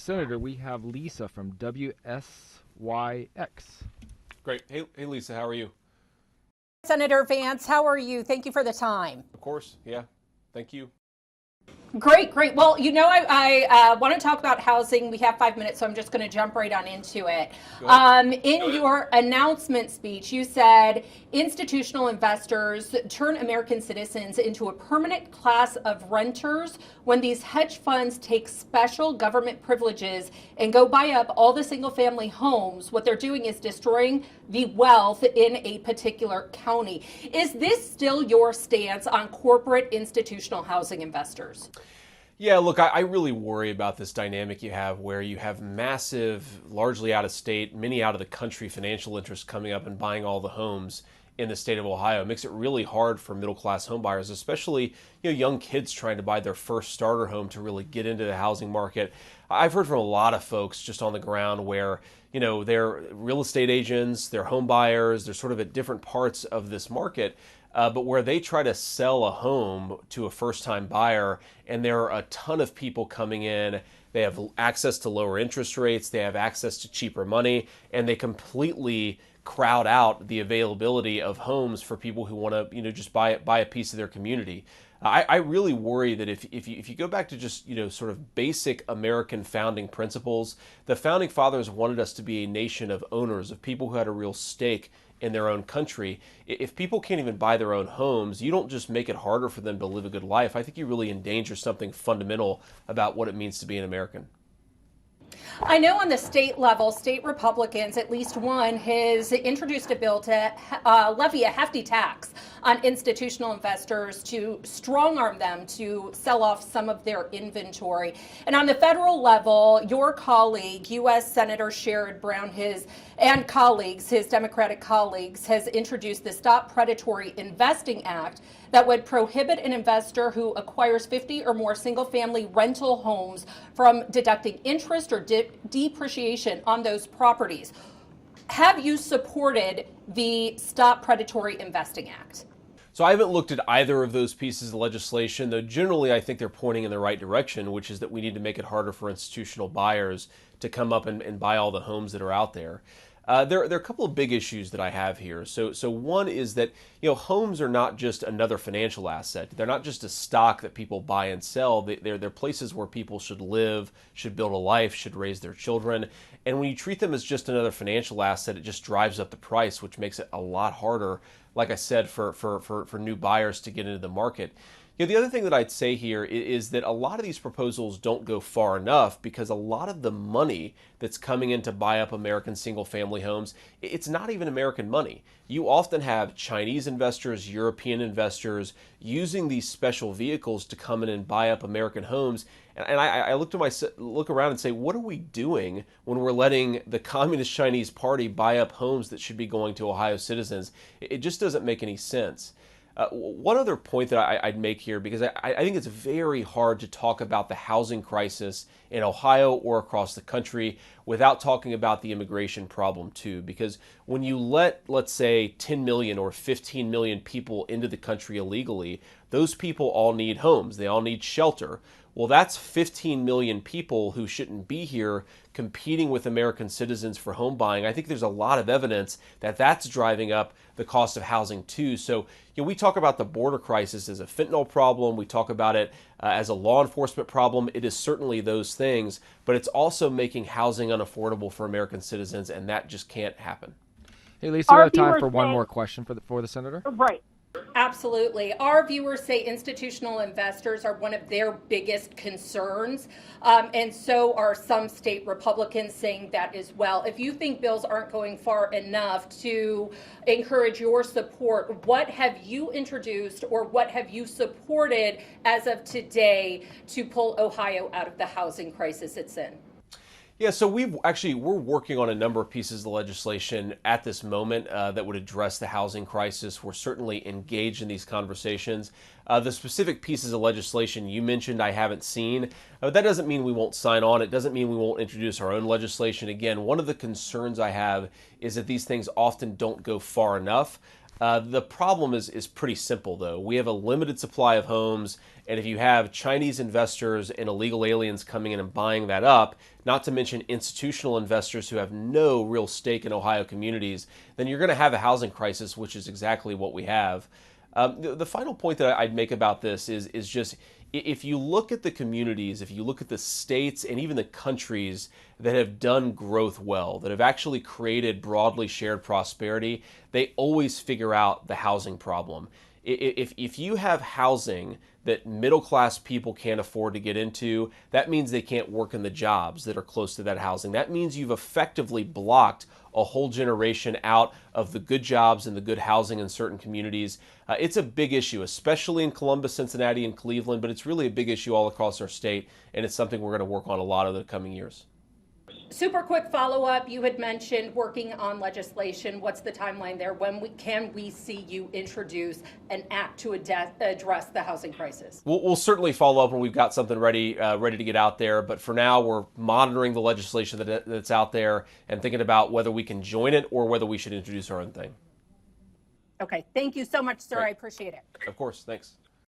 Senator, we have Lisa from WSYX. Great. Hey, Lisa, how are you? Senator Vance, how are you? Thank you for the time. Of course. Yeah. Thank you. Great. Well, I want to talk about housing. We have 5 minutes, so I'm just going to jump right on into it. In your announcement speech, you said institutional investors turn American citizens into a permanent class of renters when these hedge funds take special government privileges and go buy up all the single-family homes. What they're doing is destroying the wealth in a particular county. Is this still your stance on corporate institutional housing investors? Yeah, look, I really worry about this dynamic you have where you have massive, largely out of state, many out of the country financial interests coming up and buying all the homes in the state of Ohio. It makes it really hard for middle-class home buyers, especially young kids trying to buy their first starter home to really get into the housing market. I've heard from a lot of folks just on the ground where they're real estate agents, they're home buyers, they're sort of at different parts of this market. But where they try to sell a home to a first-time buyer, and there are a ton of people coming in, they have access to lower interest rates, they have access to cheaper money, and they completely crowd out the availability of homes for people who want to, just buy a piece of their community. I really worry that if you go back to just sort of basic American founding principles, the founding fathers wanted us to be a nation of owners, of people who had a real stake in their own country. If people can't even buy their own homes, you don't just make it harder for them to live a good life. I think you really endanger something fundamental about what it means to be an American. I know on the state level, state Republicans, at least one, has introduced a bill to levy a hefty tax on institutional investors to strong-arm them to sell off some of their inventory. And on the federal level, your colleague, U.S. Senator Sherrod Brown, his Democratic colleagues, has introduced the Stop Predatory Investing Act that would prohibit an investor who acquires 50 or more single-family rental homes from deducting interest or depreciation on those properties. Have you supported the Stop Predatory Investing Act? So I haven't looked at either of those pieces of legislation, though generally I think they're pointing in the right direction, which is that we need to make it harder for institutional buyers to come up and buy all the homes that are out there. There are a couple of big issues that I have here. So one is that homes are not just another financial asset. They're not just a stock that people buy and sell. They're places where people should live, should build a life, should raise their children. And when you treat them as just another financial asset, it just drives up the price, which makes it a lot harder, like I said, for new buyers to get into the market. The other thing that I'd say here is that a lot of these proposals don't go far enough because a lot of the money that's coming in to buy up American single-family homes, it's not even American money. You often have Chinese investors, European investors using these special vehicles to come in and buy up American homes. And I look around and say, what are we doing when we're letting the Communist Chinese Party buy up homes that should be going to Ohio citizens? It just doesn't make any sense. One other point that I'd make here, because I think it's very hard to talk about the housing crisis in Ohio or across the country without talking about the immigration problem too. Because when you let's say, 10 million or 15 million people into the country illegally, those people all need homes. They all need shelter. Well, that's 15 million people who shouldn't be here competing with American citizens for home buying. I think there's a lot of evidence that that's driving up the cost of housing too. So, we talk about the border crisis as a fentanyl problem. We talk about it as a law enforcement problem. It is certainly those things, but it's also making housing unaffordable for American citizens, and that just can't happen. Hey, Lisa, we have time for one more question for the senator. Right. Absolutely. Our viewers say institutional investors are one of their biggest concerns, and so are some state Republicans saying that as well. If you think bills aren't going far enough to encourage your support, what have you introduced or what have you supported as of today to pull Ohio out of the housing crisis it's in? Yeah, so we're working on a number of pieces of legislation at this moment that would address the housing crisis. We're certainly engaged in these conversations. The specific pieces of legislation you mentioned I haven't seen. That doesn't mean we won't sign on. It doesn't mean we won't introduce our own legislation. Again, one of the concerns I have is that these things often don't go far enough. The problem is pretty simple, though. We have a limited supply of homes, and if you have Chinese investors and illegal aliens coming in and buying that up, not to mention institutional investors who have no real stake in Ohio communities, then you're going to have a housing crisis, which is exactly what we have. The final point that I'd make about this is just, if you look at the communities, if you look at the states and even the countries that have done growth well, that have actually created broadly shared prosperity, they always figure out the housing problem. If you have housing that middle-class people can't afford to get into, that means they can't work in the jobs that are close to that housing. That means you've effectively blocked a whole generation out of the good jobs and the good housing in certain communities. It's a big issue, especially in Columbus, Cincinnati, and Cleveland, but it's really a big issue all across our state, and it's something we're going to work on a lot of the coming years. Super quick follow-up. You had mentioned working on legislation. What's the timeline there? When can we see you introduce an act to address the housing crisis? We'll certainly follow up when we've got something ready to get out there. But for now, we're monitoring the legislation that's out there and thinking about whether we can join it or whether we should introduce our own thing. Okay. Thank you so much, sir. Great. I appreciate it. Of course. Thanks.